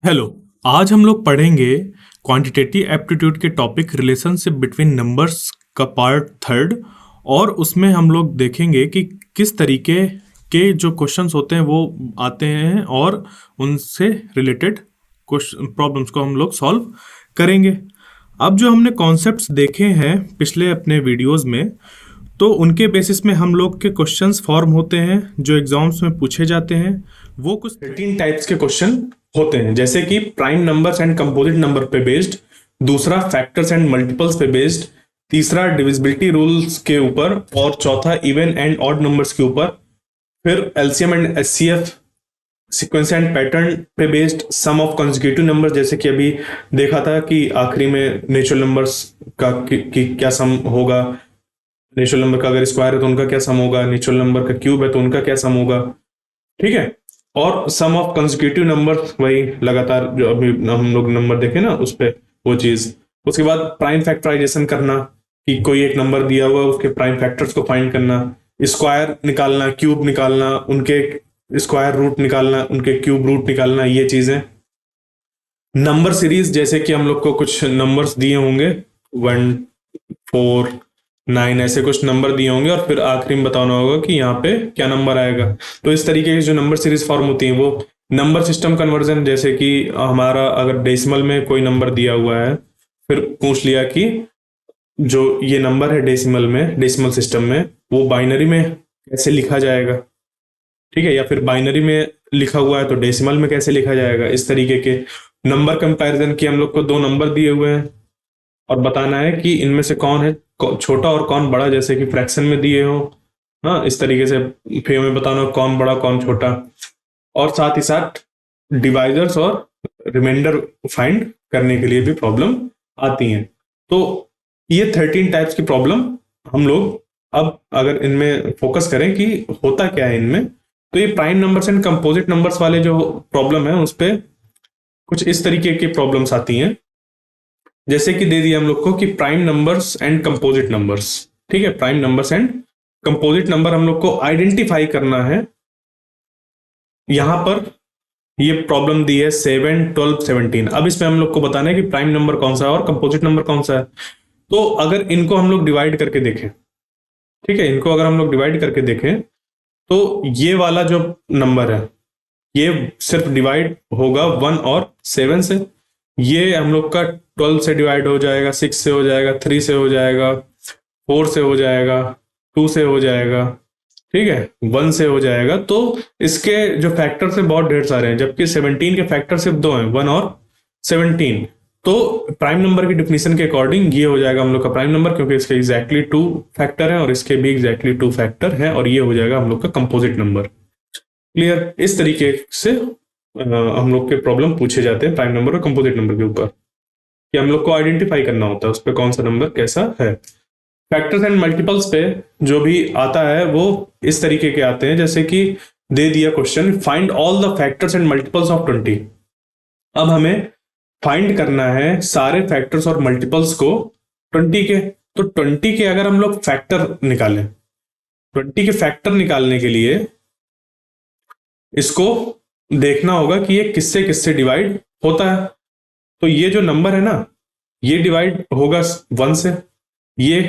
Hello. आज हम लोग पढ़ेंगे क्वांटिटेटिव एप्टीट्यूड के टॉपिक रिलेशनशिप बिटवीन नंबर्स का पार्ट थर्ड। और उसमें हम लोग देखेंगे कि किस तरीके के जो क्वेश्चंस होते हैं वो आते हैं और उनसे रिलेटेड क्वेश्चन प्रॉब्लम्स को हम लोग सॉल्व करेंगे। अब जो हमने कॉन्सेप्ट्स देखे हैं पिछले अपने वीडियोस में, तो उनके बेसिस में हम लोग के क्वेश्चंस फॉर्म होते हैं जो एग्जाम्स में पूछे जाते हैं। वो कुछ 13 टाइप्स के क्वेश्चन होते हैं, जैसे कि prime numbers and composite number पे बेस्ड, दूसरा फैक्टर्स एंड मल्टीपल्स पे बेस्ड, तीसरा डिविजिबिलिटी रूल्स के ऊपर, और चौथा इवन एंड ऑड नंबर्स के ऊपर, फिर LCM and HCF, sequence and pattern पे based, sum of consecutive numbers, जैसे कि अभी देखा था कि आखिरी में नेचुरल नंबर्स का की क्या सम होगा, नेचुरल नंबर का अगर स्क्वायर है तो उनका क्या सम होगा, नेचुरल नंबर का क्यूब है तो उनका क्या सम होगा। ठीक है। और सम ऑफ कंसेक्यूटिव नंबर, वही लगातार जो अभी हम लोग नंबर देखे ना उस पे वो चीज। उसके बाद प्राइम फैक्टराइजेशन करना, कि कोई एक नंबर दिया हुआ उसके प्राइम फैक्टर्स को फाइंड करना, स्क्वायर निकालना, क्यूब निकालना, उनके स्क्वायर रूट निकालना, उनके क्यूब रूट निकालना, ये चीजें। नंबर सीरीज, जैसे कि हम लोग को कुछ नंबर्स दिए होंगे 1 4 9 ऐसे कुछ नंबर दिए होंगे और फिर आखिरी में बताना होगा कि यहाँ पे क्या नंबर आएगा। तो इस तरीके की जो नंबर सीरीज फॉर्म होती है वो नंबर सिस्टम कन्वर्जन, जैसे कि हमारा अगर डेसिमल में कोई नंबर दिया हुआ है, फिर पूछ लिया कि जो ये नंबर है डेसिमल में, डेसिमल सिस्टम में, वो बाइनरी में कैसे लिखा जाएगा। ठीक है। या फिर बाइनरी में लिखा हुआ है तो डेसिमल में कैसे लिखा जाएगा। इस तरीके के नंबर कंपैरिजन की, हम लोग को दो नंबर दिए हुए हैं और बताना है कि इनमें से कौन है छोटा और कौन बड़ा, जैसे कि फ्रैक्शन में दिए हो। हाँ, इस तरीके से फिर हमें बताना हो कौन बड़ा कौन छोटा। और साथ ही साथ डिवाइजर्स और रिमाइंडर फाइंड करने के लिए भी प्रॉब्लम आती हैं। तो ये 13 टाइप्स की प्रॉब्लम हम लोग अब अगर इनमें फोकस करें कि होता क्या है इनमें, तो ये prime numbers and composite numbers वाले जो प्रॉब्लम है उस पर कुछ इस तरीके की प्रॉब्लम्स आती हैं। जैसे कि दे दिया हम लोग को कि prime numbers and composite numbers. ठीक है। Prime numbers and composite number हम लोग को आइडेंटिफाई करना है। यहां पर ये प्रॉब्लम दी है 7 12 17। अब इसमें हम लोग को बताना है कि प्राइम नंबर कौन सा है और कंपोजिट नंबर कौन सा है। तो अगर इनको हम लोग डिवाइड करके देखें, ठीक है, इनको अगर हम लोग डिवाइड करके देखें तो ये वाला जो नंबर है ये सिर्फ डिवाइड होगा 1 और 7 से। ये हम लोग का 12 से डिवाइड हो जाएगा, 6 से हो जाएगा, 3 से हो जाएगा, 4 से हो जाएगा, 2 से हो जाएगा, ठीक है, 1 से हो जाएगा। तो इसके जो फैक्टर से बहुत ढेर सारे हैं, जबकि 17 के फैक्टर सिर्फ दो हैं, 1 और 17। तो प्राइम नंबर की डिफिनेशन के अकॉर्डिंग ये हो जाएगा हम लोग का प्राइम नंबर, क्योंकि इसके एग्जैक्टली 2 फैक्टर है और इसके भी एग्जैक्टली 2 फैक्टर है, और ये हो जाएगा हम लोग का कंपोजिट नंबर। क्लियर। इस तरीके से हम लोग के प्रॉब्लम पूछे जाते हैं प्राइम नंबर और कंपोजिट नंबर के ऊपर, कि हम लोग को आइडेंटिफाई करना होता है उस पर कौन सा नंबर कैसा है। फैक्टर्स एंड मल्टीपल्स पे जो भी आता है वो इस तरीके के आते हैं, जैसे कि दे दिया question, find all the factors and multiples of 20। अब हमें फाइंड करना है सारे फैक्टर्स और मल्टीपल्स को 20 के। तो 20 के अगर हम लोग फैक्टर निकालें, 20 के फैक्टर निकालने के लिए इसको देखना होगा कि ये किससे किससे डिवाइड होता है। तो ये जो नंबर है ना, ये डिवाइड होगा 1 से, ये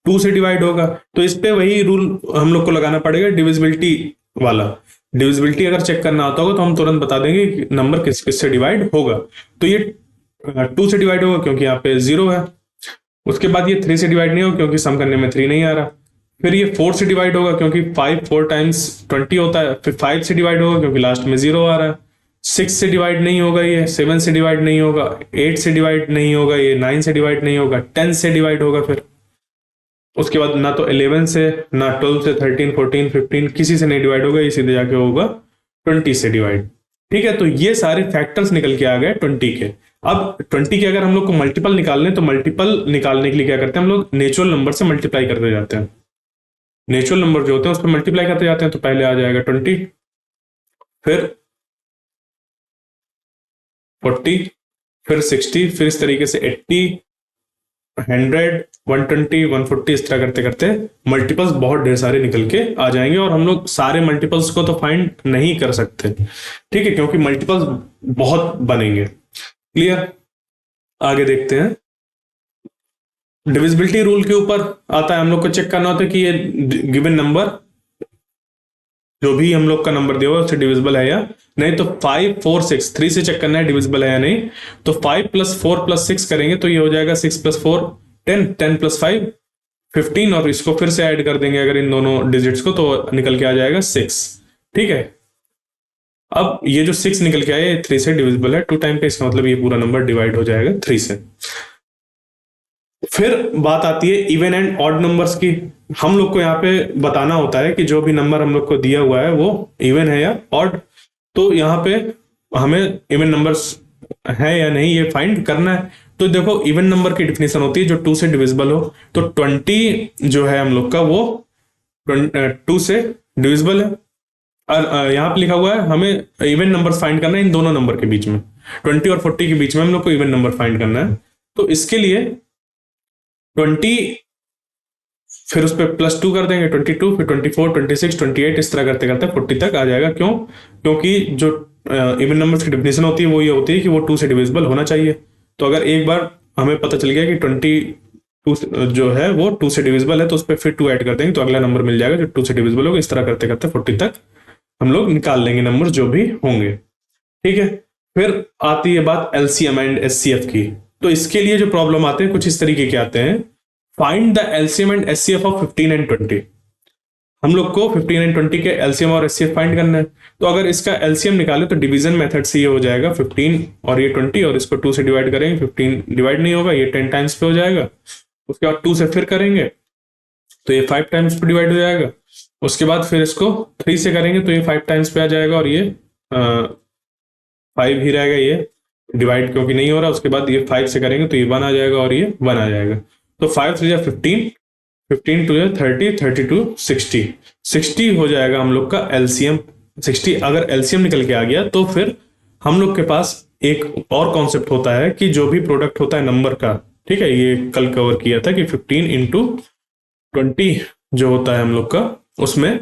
2 से डिवाइड होगा। तो इस पे वही रूल हम लोग को लगाना पड़ेगा, डिविजिबिलिटी वाला। डिविजिबिलिटी अगर चेक करना आता होगा तो हम तुरंत बता देंगे कि नंबर किस किस से डिवाइड होगा। तो ये 2 से डिवाइड होगा क्योंकि यहाँ पे 0 है। उसके बाद ये 3 से डिवाइड नहीं होगा क्योंकि सम करने में 3 नहीं आ रहा। फिर ये 4 से डिवाइड होगा क्योंकि 5 4 टाइम्स 20 होता है। फिर 5 से डिवाइड होगा क्योंकि लास्ट में 0 आ रहा है। 6 से डिवाइड नहीं होगा, ये 7 से डिवाइड नहीं होगा, 8 से डिवाइड नहीं होगा, ये 9 से डिवाइड नहीं होगा, 10 से डिवाइड होगा। फिर उसके बाद ना तो 11 से, ना 12 से, 13 14 15 किसी से नहीं डिवाइड होगा, ये सीधे जाके होगा 20 से डिवाइड। ठीक है। तो ये सारे फैक्टर्स निकल के आ गए 20 के। अब 20 के अगर हम लोग को मल्टीपल निकालने, तो मल्टीपल निकालने के लिए क्या करते हैं हम लोग, नेचुरल नंबर से मल्टीप्लाई करते जाते हैं। नेचुरल नंबर जो होते हैं उस पर मल्टीप्लाई करते जाते हैं। तो पहले आ जाएगा 20, फिर 40, फिर 60, फिर इस तरीके से 80, 100, 120, 140 इस तरह करते करते मल्टीपल्स बहुत ढेर सारे निकल के आ जाएंगे, और हम लोग सारे मल्टीपल्स को तो फाइंड नहीं कर सकते, ठीक है, क्योंकि मल्टीपल्स बहुत बनेंगे। क्लियर? आगे देखते हैं। डिविजिबिलिटी रूल के ऊपर आता है, हम लोग को चेक करना होता है कि ये गिवन नंबर, जो भी हम लोग का नंबर दिया हुआ उससे डिविजिबल है या नहीं। तो 5, 4, 6, 3 से चेक करना है डिविजिबल है या नहीं। तो 5 + 4 + 6 करेंगे तो ये हो जाएगा 6 + 4 10, 10 + 5 15, और इसको फिर से ऐड कर देंगे अगर इन दोनों डिजिट्स को, तो निकल के आ जाएगा 6। ठीक है, अब ये जो 6 निकल के आया ये 3 से डिविजिबल है 2 टाइम पे, इसका मतलब ये पूरा नंबर डिवाइड हो जाएगा 3 से। फिर बात आती है इवन एंड ऑड नंबर्स की। हम लोग को यहाँ पे बताना होता है कि जो भी नंबर हम लोग को दिया हुआ है वो इवन है या ऑड। तो यहाँ पे हमें इवन नंबर्स है या नहीं ये फाइंड करना है। तो देखो, इवन नंबर की डिफिनेशन होती है जो 2 से डिविजिबल हो। तो 20 जो है हम लोग का वो 2 से डिविजिबल है। और यहाँ पे लिखा हुआ है हमें इवन नंबर फाइंड करना है इन दोनों नंबर के बीच में, 20 और 40 के बीच में हम लोग को इवन नंबर फाइंड करना है। तो इसके लिए 20, फिर उस पर +2 कर देंगे 22, फिर 24, 26, 28 इस तरह करते करते 40 तक आ जाएगा। क्यों? क्योंकि जो इवन नंबर्स की डिफिनेशन होती है वो ये होती है कि वो 2 से डिविजिबल होना चाहिए। तो अगर एक बार हमें पता चल गया कि 22 जो है वो 2 से डिविजिबल है, तो उस पर फिर 2 ऐड कर देंगे तो अगला नंबर मिल जाएगा जो 2 से डिविजिबल होगा। इस तरह करते करते 40 तक हम लोग निकाल लेंगे नंबर जो भी होंगे। ठीक है, फिर आती है बात एलसीएम एंड एचसीएफ की। तो इसके लिए जो प्रॉब्लम आते हैं कुछ इस तरीके के आते हैं। Find the LCM and HCF of 15 and 20। हम लोग को 15 एंड 20 के एलसीएम और एचसीएफ फाइंड करना है। तो अगर इसका एलसीएम निकाले तो डिवीजन मेथड से ये हो जाएगा 15 और ये 20, और इसको 2 से डिवाइड करेंगे 15 डिवाइड नहीं होगा, ये 10 टाइम्स पे हो जाएगा। उसके बाद 2 से फिर करेंगे तो ये 5 टाइम्स पे डिवाइड हो जाएगा। उसके बाद फिर इसको 3 से करेंगे तो ये 5 टाइम्स पे आ जाएगा, और ये 5 ही रहेगा, ये डिवाइड क्योंकि नहीं हो रहा। उसके बाद ये 5 से करेंगे तो ये 1 आ जाएगा और ये 1 आ जाएगा। तो 5 3 15, 15 2 30, 32 60, 60 हो जाएगा हम लोग का एलसीएम। 60 अगर एलसीएम निकल के आ गया तो फिर हम लोग के पास एक और कॉन्सेप्ट होता है कि जो भी प्रोडक्ट होता है नंबर का, ठीक है, ये कल कवर किया था कि 15 × 20 जो होता है हम लोग का, उसमें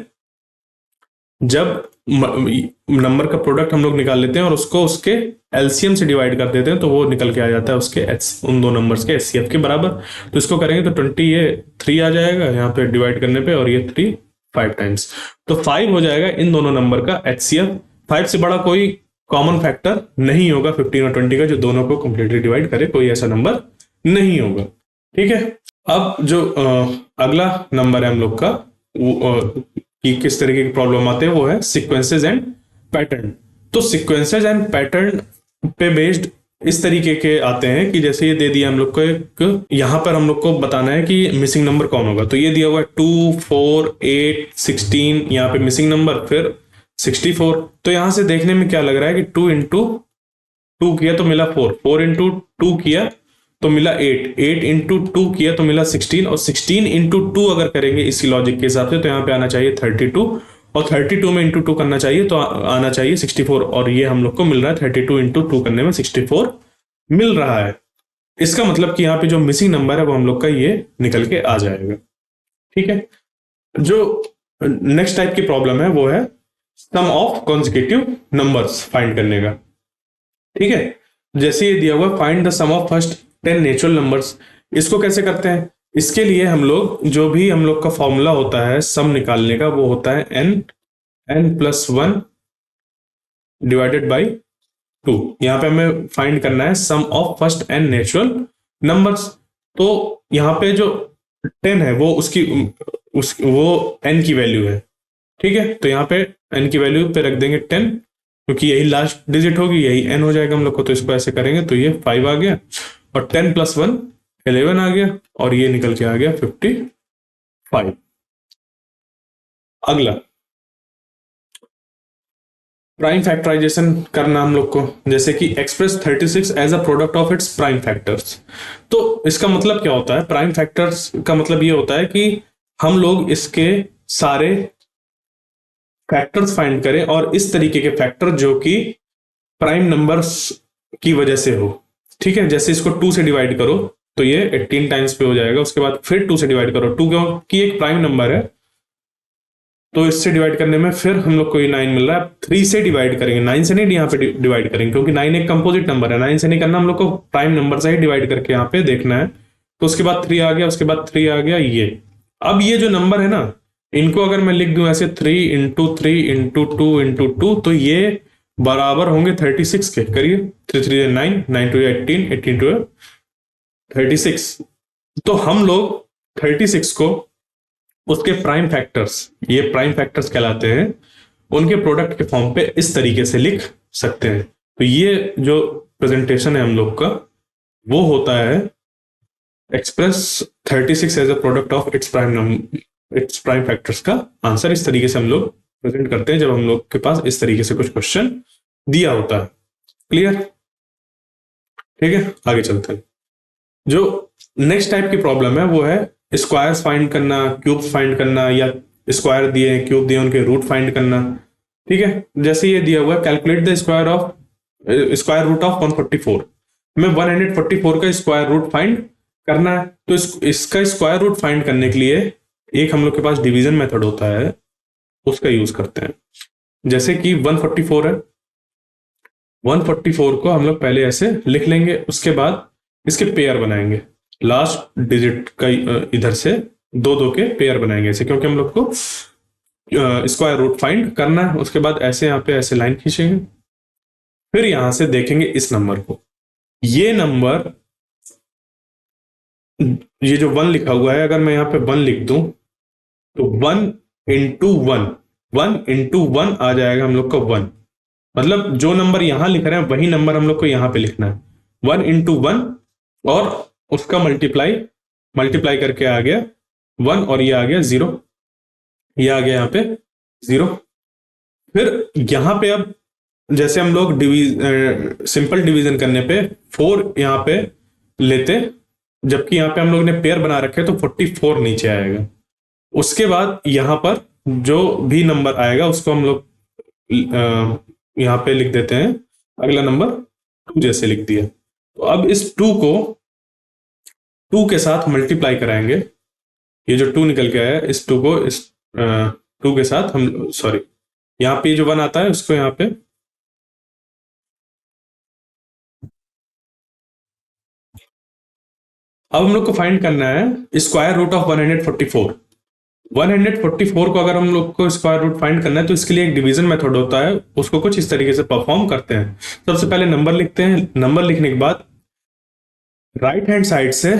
जब नंबर का प्रोडक्ट हम लोग निकाल लेते हैं और उसको उसके एलसीएम से डिवाइड कर देते हैं तो वो निकल के आ जाता है उसके उन दो नंबर्स के एचसीएफ के बराबर। तो इसको करेंगे तो 20 ये 3 आ जाएगा यहाँ पे डिवाइड करने पे, और ये 3 5 टाइम्स, तो 5 हो जाएगा इन दोनों नंबर का एचसीएफ। 5 से बड़ा कोई कॉमन फैक्टर नहीं होगा 15 और 20 का जो दोनों को कंप्लीटली डिवाइड करे, कोई ऐसा नंबर नहीं होगा। ठीक है, अब जो अगला नंबर है हम लोग का कि किस तरीके की प्रॉब्लम आते हैं वो है सीक्वेंसेस एंड पैटर्न। तो सीक्वेंसेस एंड पैटर्न पे बेस्ड इस तरीके के आते हैं कि जैसे ये दे दिया हम लोग को एक, यहाँ पर हम लोग को बताना है कि मिसिंग नंबर कौन होगा। तो ये दिया हुआ है 2, 4, 8, 16, यहाँ पे मिसिंग नंबर फिर 64। तो यहां से देखने में क्या लग रहा है कि 2 × 2 किया तो मिला 4, 4 × 2 किया तो मिला 8, 8 × 2 किया तो मिला 16, और 16 × 2 अगर करेंगे इसी लॉजिक के हिसाब से तो यहाँ पे आना चाहिए 32, और 32 में × 2 करना चाहिए तो आना चाहिए 64, और ये हम लोग को मिल रहा है 32 × 2 करने में 64 मिल रहा है। इसका मतलब कि यहाँ पे जो मिसिंग नंबर है वो हम लोग का ये निकल के आ जाएगा। ठीक है, जो नेक्स्ट टाइप की प्रॉब्लम है वो है sum of consecutive numbers find करने का। ठीक है, जैसे ये दिया हुआ find the sum of first 10 natural numbers. इसको कैसे करते हैं? इसके लिए हम लोग जो भी हम लोग का फॉर्मूला होता है सम निकालने का वो होता है n+1 डिवाइडेड बाई 2। यहाँ पे हमें फाइंड करना है sum of first n natural numbers. तो यहाँ पे जो 10 है वो वो n की वैल्यू है। ठीक है, तो यहाँ पे n की वैल्यू पे रख देंगे 10, क्योंकि यही लास्ट डिजिट होगी, यही n हो जाएगा हम लोग को। तो इसको ऐसे करेंगे तो ये 5 आ गया, और 10 + 1 11 आ गया, और ये निकल के आ गया 55। अगला प्राइम फैक्टराइजेशन करना हम लोग को, जैसे कि express 36 as a product of its prime factors. तो इसका मतलब क्या होता है? प्राइम फैक्टर्स का मतलब ये होता है कि हम लोग इसके सारे फैक्टर्स फाइंड करें, और इस तरीके के फैक्टर जो कि प्राइम नंबर्स की वजह से हो। ठीक है, जैसे इसको 2 से डिवाइड करो तो ये 18 टाइम्स पे हो जाएगा। उसके बाद फिर 2 से डिवाइड करो, 2 क्योंकि एक प्राइम नंबर है तो इससे डिवाइड करने में फिर हम लोग को ये 9 मिल रहा है। 3 से डिवाइड करेंगे, 9 से नहीं यहाँ पे डिवाइड करेंगे, क्योंकि 9 एक कंपोजिट नंबर है, 9 से नहीं करना, हम लोग को प्राइम नंबर से ही डिवाइड करके यहाँ पे देखना है। तो उसके बाद 3 आ गया, उसके बाद 3 आ गया ये। अब ये जो नंबर है ना, इनको अगर मैं लिख दूं ऐसे 3 इंटू 3 इंटू 2 इंटू 2, तो ये बराबर होंगे 36 के। करिए, 3 3 9, 9 2 18, 18 2 36। तो हम लोग 36 को उसके प्राइम फैक्टर्स, ये प्राइम फैक्टर्स कहलाते हैं, उनके प्रोडक्ट के फॉर्म पे इस तरीके से लिख सकते हैं। तो ये जो प्रेजेंटेशन है हम लोग का, वो होता है express 36 as a product of its prime factors का आंसर। इस तरीके से हम लोग प्रेजेंट करते हैं जब हम लोग के पास इस तरीके से कुछ क्वेश्चन दिया होता है। क्लियर? ठीक है, आगे चलते हैं। जो नेक्स्ट टाइप की प्रॉब्लम है वो है स्क्वायर्स फाइंड करना, क्यूब्स फाइंड करना, या स्क्वायर दिए हैं, क्यूब दिए, उनके रूट फाइंड करना। ठीक है, जैसे ये दिया हुआ है, calculate the square root of 144। हमें 144 का स्क्वायर रूट फाइंड करना है। तो इसका स्क्वायर रूट फाइंड करने के लिए एक हम लोग के पास डिवीजन मेथड होता है, उसका यूज करते हैं। जैसे कि 144 है, 144 को हम लोग पहले ऐसे लिख लेंगे, उसके बाद इसके पेयर बनाएंगे, लास्ट डिजिट का इधर से 2 के पेयर बनाएंगे ऐसे, क्योंकि हम लोग को स्क्वायर रूट फाइंड करना है। उसके बाद ऐसे यहाँ पे ऐसे लाइन खींचेंगे, फिर यहां से देखेंगे इस नंबर को। ये नंबर, ये जो 1 लिखा हुआ है, अगर मैं यहाँ पे 1 लिख दूं तो 1 इंटू 1 आ जाएगा हम लोग का 1। मतलब जो नंबर यहां लिख रहे हैं वही नंबर हम लोग को यहां पे लिखना है, 1 इंटू 1, और उसका मल्टीप्लाई करके आ गया 1, और ये आ गया 0, ये आ गया यहाँ पे 0। फिर यहां पे अब जैसे हम लोग सिंपल डिवीजन करने पे 4 यहाँ पे लेते, जबकि यहाँ पे हम लोग ने पेयर बना रखे तो 44 नीचे आएगा। उसके बाद यहां पर जो भी नंबर आएगा उसको हम लोग यहाँ पे लिख देते हैं, अगला नंबर 2 जैसे लिख दिया। तो अब इस 2 को 2 के साथ मल्टीप्लाई कराएंगे। ये जो 2 निकल के आया, इस 2 को इस 2 के साथ हम, सॉरी, यहाँ पे जो 1 आता है उसको यहाँ पे अब हम लोग को फाइंड करना है स्क्वायर रूट ऑफ 144। 144 को अगर हम लोग को स्क्वायर रूट फाइंड करना है तो इसके लिए एक डिवीजन मेथड होता है, उसको कुछ इस तरीके से परफॉर्म करते हैं। सबसे पहले नंबर लिखते हैं, नंबर लिखने के बाद राइट हैंड साइड से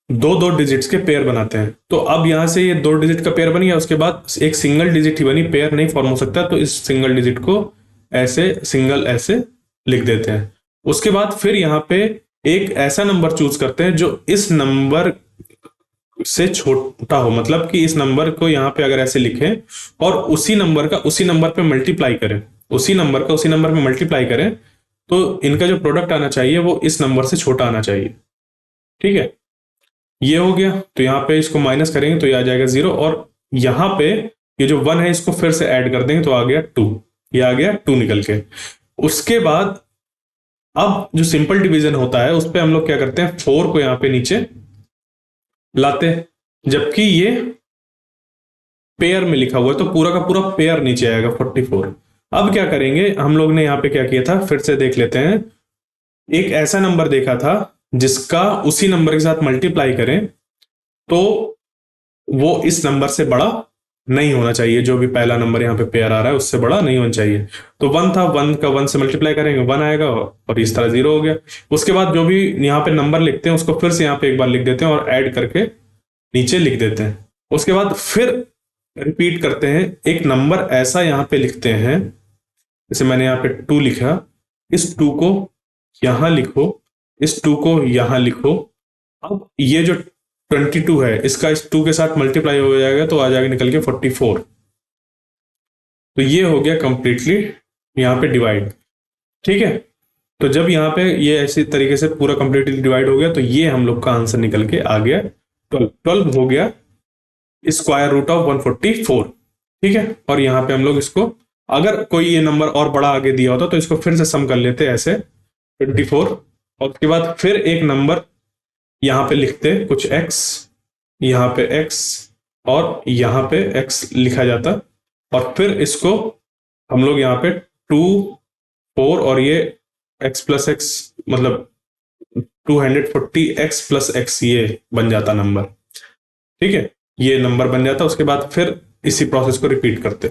2 डिजिट्स के पेयर बनाते हैं। तो अब यहां से ये 2 डिजिट का पेयर बन गया, उसके बाद एक सिंगल डिजिट ही बनी, पेयर नहीं फॉर्म हो सकता, तो इस सिंगल डिजिट को ऐसे सिंगल ऐसे लिख देते हैं। उसके बाद फिर यहाँ पे एक ऐसा नंबर चूज करते हैं जो इस नंबर से छोटा हो, मतलब कि इस नंबर को यहाँ पे अगर ऐसे लिखें और उसी नंबर का उसी नंबर पे मल्टीप्लाई करें, उसी नंबर का उसी नंबर पे मल्टीप्लाई करें, तो इनका जो प्रोडक्ट आना चाहिए वो इस नंबर से छोटा आना चाहिए। ठीक है, ये हो गया। तो यहाँ पे इसको माइनस करेंगे तो ये आ जाएगा 0, और यहाँ पे ये जो 1 है इसको फिर से ऐड कर देंगे तो आ गया 2, ये आ गया 2 निकल के। उसके बाद अब जो सिंपल डिवीजन होता है उस पे हम लोग क्या करते हैं, 4 को यहाँ पे नीचे लाते हैं, जबकि ये पेयर में लिखा हुआ है तो पूरा का पूरा पेयर नीचे आएगा 44। अब क्या करेंगे, हम लोग ने यहाँ पे क्या किया था, फिर से देख लेते हैं। एक ऐसा नंबर देखा था जिसका उसी नंबर के साथ मल्टीप्लाई करें तो वो इस नंबर से बड़ा नहीं होना चाहिए, जो भी पहला नंबर यहाँ पे पेयर आ रहा है उससे बड़ा नहीं होना चाहिए। तो 1 था, 1 का 1 से मल्टीप्लाई करेंगे 1 आएगा, और इस तरह 0 हो गया। उसके बाद जो भी यहाँ पे नंबर लिखते हैं उसको फिर से यहाँ पे एक बार लिख देते हैं और ऐड करके नीचे लिख देते हैं। उसके बाद फिर रिपीट करते हैं, एक नंबर ऐसा यहाँ पे लिखते हैं, जैसे मैंने यहाँ पे 2 लिखा, इस 2 को यहां लिखो, इस 2 को यहां लिखो। अब ये जो 22 है इसका इस 2 के साथ मल्टीप्लाई हो जाएगा तो आ जाएगा निकल के 44। तो ये हो गया कंप्लीटली यहाँ पे डिवाइड। ठीक है, तो जब यहाँ पे ये ऐसी तरीके से पूरा कंप्लीटली डिवाइड हो गया तो ये हम लोग का आंसर निकल के आ गया 12 हो गया स्क्वायर रूट ऑफ 144। ठीक है, और यहाँ पे हम लोग इसको, अगर कोई ये नंबर और बड़ा आगे दिया होता तो इसको फिर से सम कर लेते ऐसे 24, और उसके बाद फिर एक नंबर यहाँ पे लिखते कुछ x, यहाँ पे x और यहाँ पे x लिखा जाता, और फिर इसको हम लोग यहाँ पे 2 4 और ये x प्लस एक्स, मतलब 240x प्लस x ये बन जाता नंबर। ठीक है, ये नंबर बन जाता, उसके बाद फिर इसी प्रोसेस को रिपीट करते।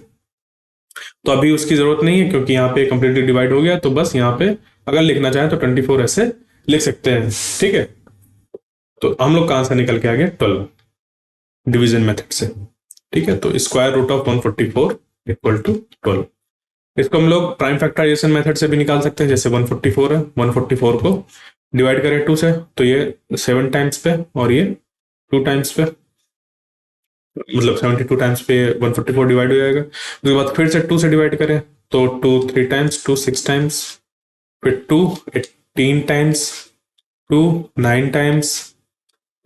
तो अभी उसकी जरूरत नहीं है क्योंकि यहाँ पे कंप्लीटली डिवाइड हो गया, तो बस यहाँ पे अगर लिखना चाहें तो 24 ऐसे लिख सकते हैं। ठीक है, तो हम लोग कहां से निकल के आ गए, 12 डिवीजन मेथड से। ठीक है, तो square root of 144 equal to 12। इसको हम लोग प्राइम फैक्टराइजेशन मेथड से भी निकाल सकते हैं, जैसे 144 है, 144 को डिवाइड करें 2 से तो ये 7 टाइम्स पे और ये 2 टाइम्स पे, मतलब 72 टाइम्स पे 144 डिवाइड हो जाएगा। उसके बाद फिर से 2 से डिवाइड करें तो 2 3 टाइम्स, 2 6 टाइम्स, फिर 2 18 टाइम्स, 2 9 टाइम्स,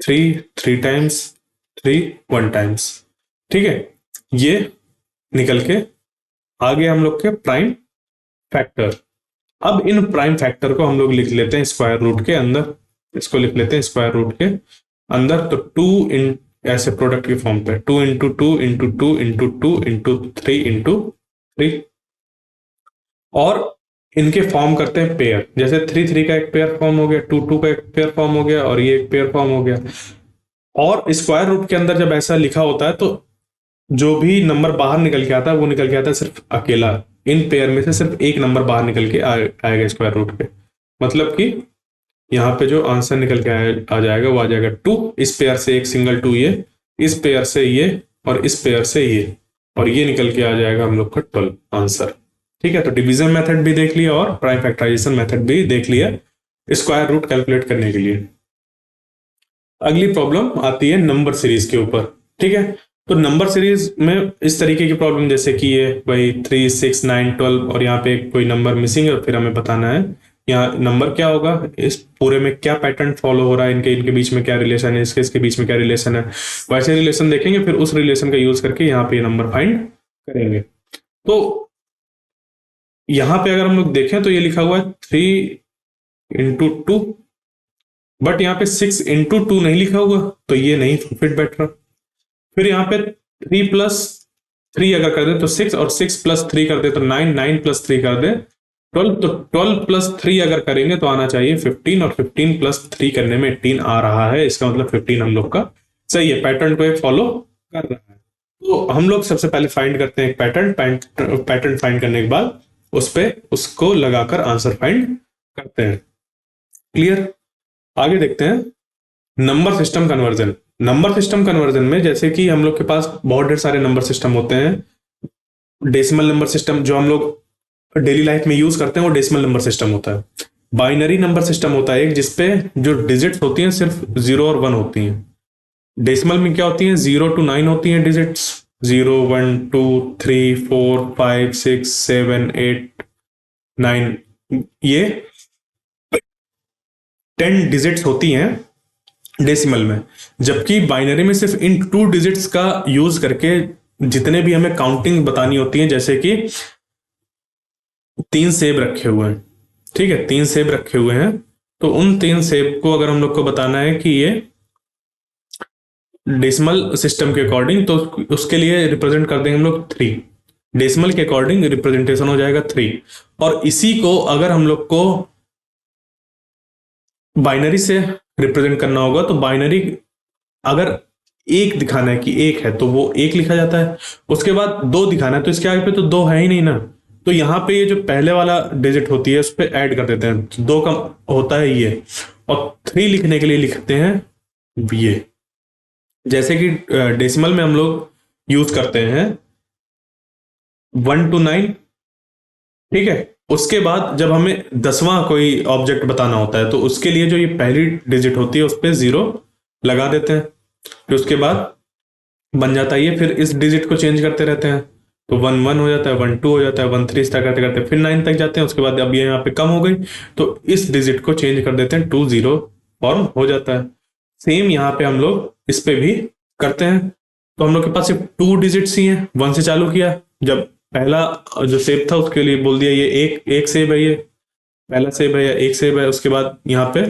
3 3 टाइम्स, 3 1 टाइम्स। ठीक है, ये निकल के आगे हम लोग के प्राइम फैक्टर। अब इन प्राइम फैक्टर को हम लोग लिख लेते हैं स्क्वायर रूट के अंदर, इसको लिख लेते हैं स्क्वायर रूट के अंदर। तो 2 इन ऐसे प्रोडक्ट के फॉर्म पे 2 into 2 into 2 into 2 into 3 into 3, और इनके फॉर्म करते हैं पेयर। जैसे 3 3 का एक पेयर फॉर्म हो गया, 2 2 का एक पेयर फॉर्म हो गया, और ये एक पेयर फॉर्म हो गया। और स्क्वायर रूट के अंदर जब ऐसा लिखा होता है तो जो भी नंबर बाहर निकल के आता है वो निकल के आता है सिर्फ अकेला, इन पेयर में से सिर्फ एक नंबर बाहर निकल के आएगा स्क्वायर रूट पे। मतलब कि यहाँ पे जो आंसर निकल के आ जाएगा वो आ जाएगा 2, इस पेयर से एक सिंगल 2 ये, इस पेयर से ये, और इस पेयर से ये, और ये निकल के आ जाएगा हम लोग का 12 आंसर। ठीक है, तो डिवीजन मेथड भी देख लिया और प्राइम फैक्टराइजेशन मेथड भी देख लिया स्क्वायर रूट कैलकुलेट करने के लिए। अगली प्रॉब्लम आती है नंबर सीरीज के ऊपर। ठीक है, तो नंबर सीरीज में इस तरीके की प्रॉब्लम जैसे कि ये भाई 3 6 9 12 और यहाँ पे कोई नंबर मिसिंग है, और फिर हमें बताना है यहाँ नंबर क्या होगा, इस पूरे में क्या पैटर्न फॉलो हो रहा है, इनके इनके बीच में क्या रिलेशन है, इसके बीच में क्या रिलेशन है, वैसे रिलेशन देखेंगे, फिर उस रिलेशन का यूज करके यहाँ पे नंबर फाइंड करेंगे। तो यहाँ पे अगर हम लोग देखें तो ये लिखा हुआ है 3 इंटू 2, बट यहाँ पे 6 इंटू 2 नहीं लिखा हुआ, तो ये नहीं फिट बैठ रहा। फिर यहाँ पे 3 प्लस 3 अगर कर दे तो 6, और 6 प्लस 3 कर दे तो 9, 9 प्लस 3 कर दे 12, तो 12 प्लस 3 अगर करेंगे तो आना चाहिए 15, और 15 प्लस 3 करने में 18 आ रहा है, इसका मतलब 15 हम लोग का सही है, पैटर्न को फॉलो कर रहा है। तो हम लोग सबसे पहले फाइंड करते हैं एक पैटर्न फाइंड करने के बाद उस पे उसको लगाकर आंसर फाइंड करते हैं। क्लियर, आगे देखते हैं number system conversion. Number system conversion में जैसे कि हम लोग के पास बहुत ढेर सारे नंबर सिस्टम होते हैं। डेसिमल नंबर सिस्टम जो हम लोग डेली लाइफ में यूज करते हैं वो डेसिमल नंबर सिस्टम होता है। बाइनरी नंबर सिस्टम होता है एक, जिसपे जो डिजिट्स होती हैं सिर्फ 0 और 1 होती हैं। डेसिमल में क्या होती हैं, 0 to 9 होती हैं डिजिट्स, 0 1 2 3 4 5 6 7 8 9, ये 10 डिजिट्स होती हैं डेसिमल में। जबकि बाइनरी में सिर्फ इन 2 डिजिट्स का यूज करके जितने भी हमें काउंटिंग बतानी होती है, जैसे कि 3 सेब रखे हुए हैं, ठीक है, 3 सेब रखे हुए हैं, तो उन 3 सेब को अगर हम लोग को बताना है कि ये डेसिमल सिस्टम के अकॉर्डिंग, तो उसके लिए रिप्रेजेंट कर देंगे हम लोग 3, डेसिमल के अकॉर्डिंग रिप्रेजेंटेशन हो जाएगा 3। और इसी को अगर हम लोग को बाइनरी से रिप्रेजेंट करना होगा तो बाइनरी अगर एक दिखाना है कि एक है तो वो एक लिखा जाता है, उसके बाद 2 दिखाना है तो इसके आगे पे तो 2 है ही नहीं ना, तो यहाँ पे ये जो पहले वाला डिजिट होती है उस पर ऐड कर देते हैं, 2 का होता है ये, और 3 लिखने के लिए लिखते हैं ये। जैसे कि डेसिमल में हम लोग यूज करते हैं 1 to 9, ठीक है। उसके बाद जब हमें 10वां कोई ऑब्जेक्ट बताना होता है तो उसके लिए जो ये पहली डिजिट होती है उस पर 0 लगा देते हैं, फिर उसके बाद बन जाता है ये, फिर इस डिजिट को चेंज करते रहते हैं, तो 1 1 हो जाता है, 1 2 हो जाता है, 1 3 इस तरह करते करते फिर 9 तक जाते हैं। उसके बाद अब ये यहाँ पे कम हो गई तो इस डिजिट को चेंज कर देते हैं, 2 0 फॉर्म हो जाता है। सेम यहाँ पे हम लोग इस पे भी करते हैं, तो हम लोग के पास सिर्फ 2 डिजिट्स ही हैं। 1 से चालू किया, जब पहला जो सेब था उसके लिए बोल दिया ये एक सेब है, ये पहला सेब है या एक सेब है। उसके बाद यहाँ पे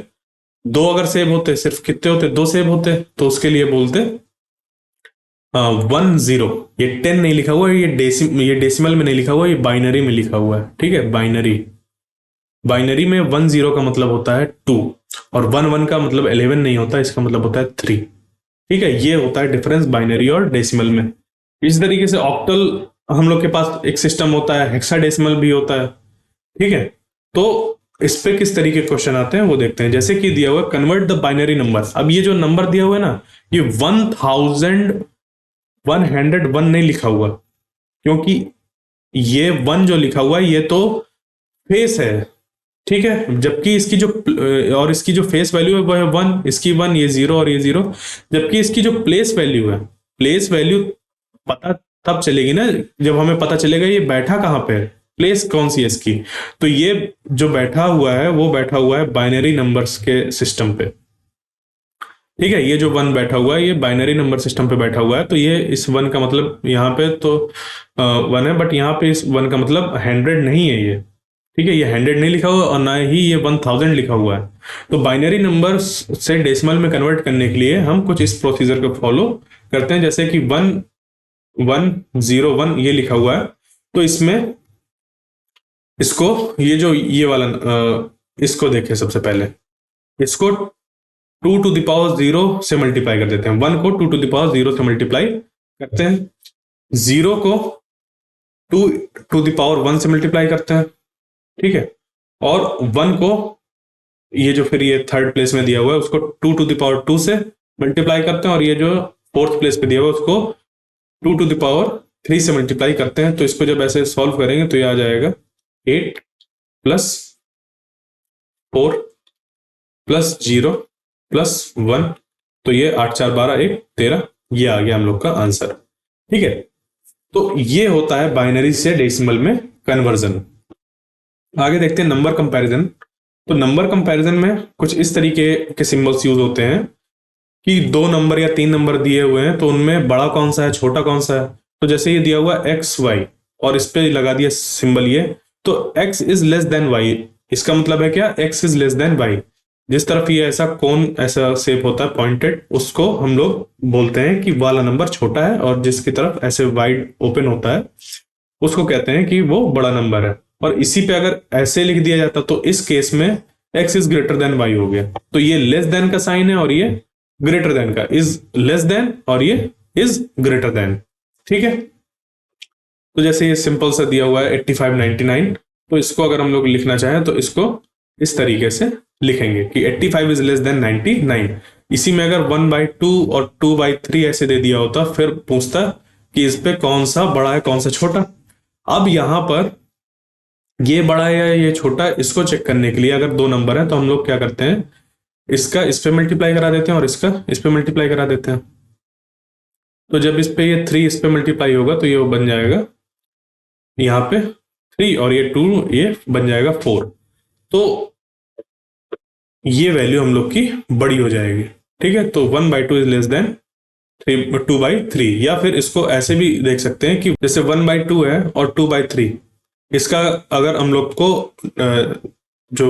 दो अगर सेव होते, सिर्फ कितने होते, दो सेव होते, तो उसके लिए बोलते 10। ये 10 नहीं लिखा हुआ है, ये डेसिमल में नहीं लिखा हुआ है, ये बाइनरी में लिखा हुआ है। ठीक है, बाइनरी, बाइनरी में 10 का मतलब होता है 2, और 11 का मतलब 11 नहीं होता, इसका मतलब होता है 3। ठीक है, ये होता है डिफरेंस बाइनरी और डेसिमल में। इस तरीके से ऑक्टल हम लोग के पास एक सिस्टम होता है, हेक्साडेसिमल भी होता है। ठीक है, तो इस पे किस तरीके क्वेश्चन आते हैं वो देखते हैं। जैसे कि दिया हुआ है कन्वर्ट द बाइनरी नंबर। अब ये जो नंबर दिया हुआ है ना, ये 1101 नहीं लिखा हुआ, क्योंकि ये 1 जो लिखा हुआ है ये तो फेस है। ठीक है, जबकि इसकी जो और इसकी जो फेस वैल्यू है वो है 1, इसकी 1, ये 0 और ये 0। जबकि इसकी जो प्लेस वैल्यू है, प्लेस वैल्यू पता तब चलेगी ना जब हमें पता चलेगा ये बैठा कहाँ पे है, प्लेस कौन सी है इसकी। तो ये जो बैठा हुआ है वो बैठा हुआ है बाइनरी नंबर्स के सिस्टम पे। ठीक है, ये जो 1 बैठा हुआ है ये बाइनरी नंबर सिस्टम पे बैठा हुआ है। तो ये इस 1 का मतलब यहाँ पे तो 1 है, बट यहाँ पे इस 1 का मतलब 100 नहीं है ये। ठीक है, ये 100 नहीं लिखा हुआ और ना ही ये 1000 लिखा हुआ है। तो बाइनरी नंबर से डेसिमल में कन्वर्ट करने के लिए हम कुछ इस प्रोसीजर को फॉलो करते हैं। जैसे कि 1101 ये लिखा हुआ है, तो इसमें इसको ये जो ये वाला इसको देखें, सबसे पहले इसको 2 टू द पावर 0 से मल्टीप्लाई कर देते हैं। 1 को 2 टू द पावर 0 से मल्टीप्लाई करते हैं, 0 को 2 टू द पावर 1 से मल्टीप्लाई करते हैं। ठीक है, और 1 को ये जो फिर ये थर्ड प्लेस में दिया हुआ है उसको 2 टू द पावर 2 से मल्टीप्लाई करते हैं, और ये जो फोर्थ प्लेस पे दिया हुआ है उसको 2 टू द पावर 3 से मल्टीप्लाई करते हैं। तो इसको जब ऐसे सॉल्व करेंगे तो ये आ जाएगा 8 प्लस 4 प्लस 0 प्लस 1। तो ये 8 4 12 1 13, ये आ गया हम लोग का आंसर। ठीक है, तो ये होता है बाइनरी से डेसिमल में कन्वर्जन। आगे देखते हैं नंबर कंपैरिजन। तो नंबर कंपैरिजन में कुछ इस तरीके के सिंबल्स यूज होते हैं कि 2 नंबर या 3 नंबर दिए हुए हैं तो उनमें बड़ा कौन सा है, छोटा कौन सा है। तो जैसे ये दिया हुआ एक्स वाई और इस पे लगा दिया सिंबल ये, तो x is less than y, इसका मतलब है क्या, x is less than y. जिस तरफ ये ऐसा कौन ऐसा शेप होता है पॉइंटेड, उसको हम लोग बोलते हैं कि वाला नंबर छोटा है, और जिसकी तरफ ऐसे वाइड ओपन होता है उसको कहते हैं कि वो बड़ा नंबर है। और इसी पे अगर ऐसे लिख दिया जाता तो इस केस में x is greater than y हो गया। तो ये लेस देन का साइन है और ये ग्रेटर देन का, इज लेस देन और ये इज ग्रेटर देन। ठीक है, तो जैसे ये सिंपल सा दिया हुआ है 8599, तो इसको अगर हम लोग लिखना चाहें तो इसको इस तरीके से लिखेंगे कि 85 इज लेस देन 99। इसी में अगर 1/2 और 2/3 ऐसे दे दिया होता फिर पूछता कि इस पे कौन सा बड़ा है कौन सा छोटा। अब यहां पर ये बड़ा है या ये छोटा, इसको चेक करने के लिए अगर 2 नंबर है तो हम लोग क्या करते हैं, इसका इस पे मल्टीप्लाई करा देते हैं और इसका इस पे मल्टीप्लाई करा देते हैं। तो जब इस पे ये 3 इस पे मल्टीप्लाई होगा तो ये बन जाएगा यहाँ पे 3, और ये 2 ये बन जाएगा 4। तो ये वैल्यू हम लोग की बड़ी हो जाएगी। ठीक है, तो 1/2 इज लेस देन 2/3। या फिर इसको ऐसे भी देख सकते हैं कि जैसे 1/2 है और 2/3, इसका अगर हम लोग को जो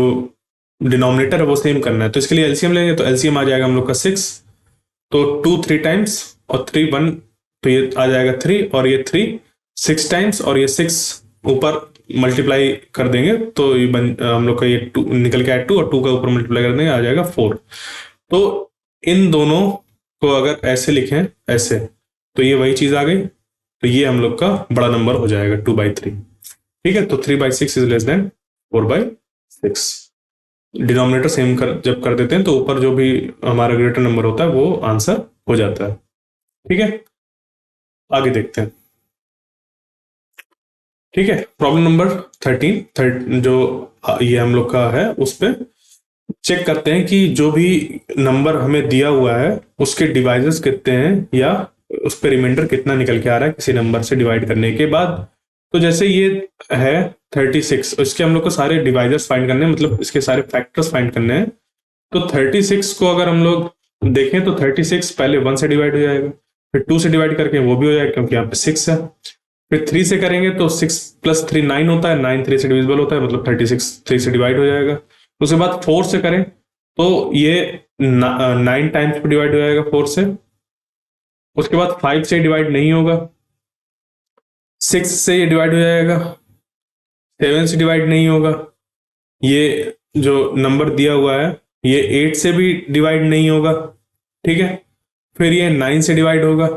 डिनोमिनेटर है वो सेम करना है तो इसके लिए एलसीएम लेंगे, तो एलसीएम आ जाएगा हम लोग का 6। तो 2 3 टाइम्स और 3 1, तो ये आ जाएगा 3, और ये 3 6 टाइम्स, और ये 6 ऊपर मल्टीप्लाई कर देंगे तो ये हम लोग का ये 2 निकल के आया 2, और 2 का ऊपर मल्टीप्लाई कर देंगे आ जाएगा 4। तो इन दोनों को अगर ऐसे लिखें ऐसे, तो ये वही चीज आ गई। तो ये हम लोग का बड़ा नंबर हो जाएगा 2/3। ठीक है, तो 3/6 is less then 4/6। Denominator same जब कर देते हैं तो ऊपर जो भी हमारा ग्रेटर नंबर होता है वो आंसर हो जाता है। ठीक है, आगे देखते हैं। ठीक है, प्रॉब्लम नंबर 13 जो ये हम लोग का है उस पे चेक करते हैं कि जो भी नंबर हमें दिया हुआ है उसके डिवाइजेस कितने हैं, या उस पे रिमाइंडर कितना निकल के आ रहा है किसी नंबर से डिवाइड करने के बाद। तो जैसे ये है 36, इसके हम लोग को सारे डिवाइजर्स फाइंड करने हैं, मतलब इसके सारे फैक्टर्स फाइंड करने हैं। तो 36 को अगर हम लोग देखें तो 36 पहले 1 से डिवाइड हो जाएगा, फिर 2 से डिवाइड करके वो भी हो जाएगा क्योंकि यहाँ पे 6 है, फिर 3 से करेंगे तो 6 + 3 9 होता है, 9 3 से डिविजिबल होता है, मतलब 36 3 से डिवाइड हो जाएगा। उसके बाद 4 से करें तो ये 9 टाइम्स पे डिवाइड हो जाएगा 4 से। उसके बाद 5 से डिवाइड नहीं होगा, 6 से ये डिवाइड हो जाएगा, 7 से डिवाइड नहीं होगा, ये जो नंबर दिया हुआ है ये 8 से भी डिवाइड नहीं होगा, ठीक है। फिर ये 9 से डिवाइड होगा,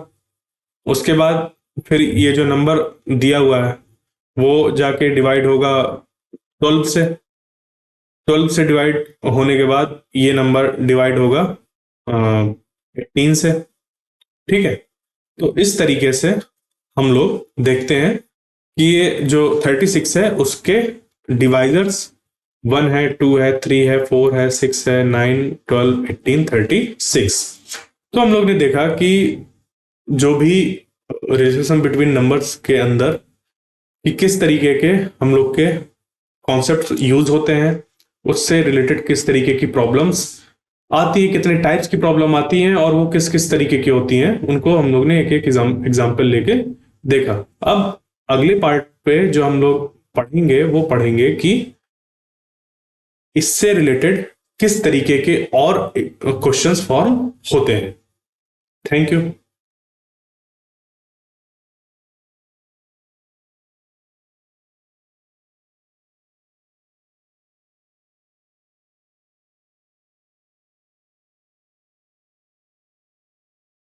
उसके बाद फिर ये जो नंबर दिया हुआ है वो जाके डिवाइड होगा 12 से। 12 से डिवाइड होने के बाद ये नंबर डिवाइड होगा 18 से, ठीक है। तो इस तरीके से हम लोग देखते हैं कि ये जो 36 है उसके डिवाइजर्स 1 है, 2 है, 3 है, 4 है, 6 है, 9, 12, 18, 36। तो हम लोग ने देखा कि जो भी रिलेशन बिटवीन नंबर्स के अंदर कि किस तरीके के हम लोग के कॉन्सेप्ट यूज होते हैं, उससे रिलेटेड किस तरीके की प्रॉब्लम्स आती है, कितने टाइप्स की प्रॉब्लम आती हैं और वो किस किस तरीके की होती हैं, उनको हम लोग ने एक एक एग्जाम्पल लेके देखा। अब अगले पार्ट पे जो हम लोग पढ़ेंगे वो पढ़ेंगे कि इससे रिलेटेड किस तरीके के और क्वेश्चंस फॉर्म होते हैं। Thank you.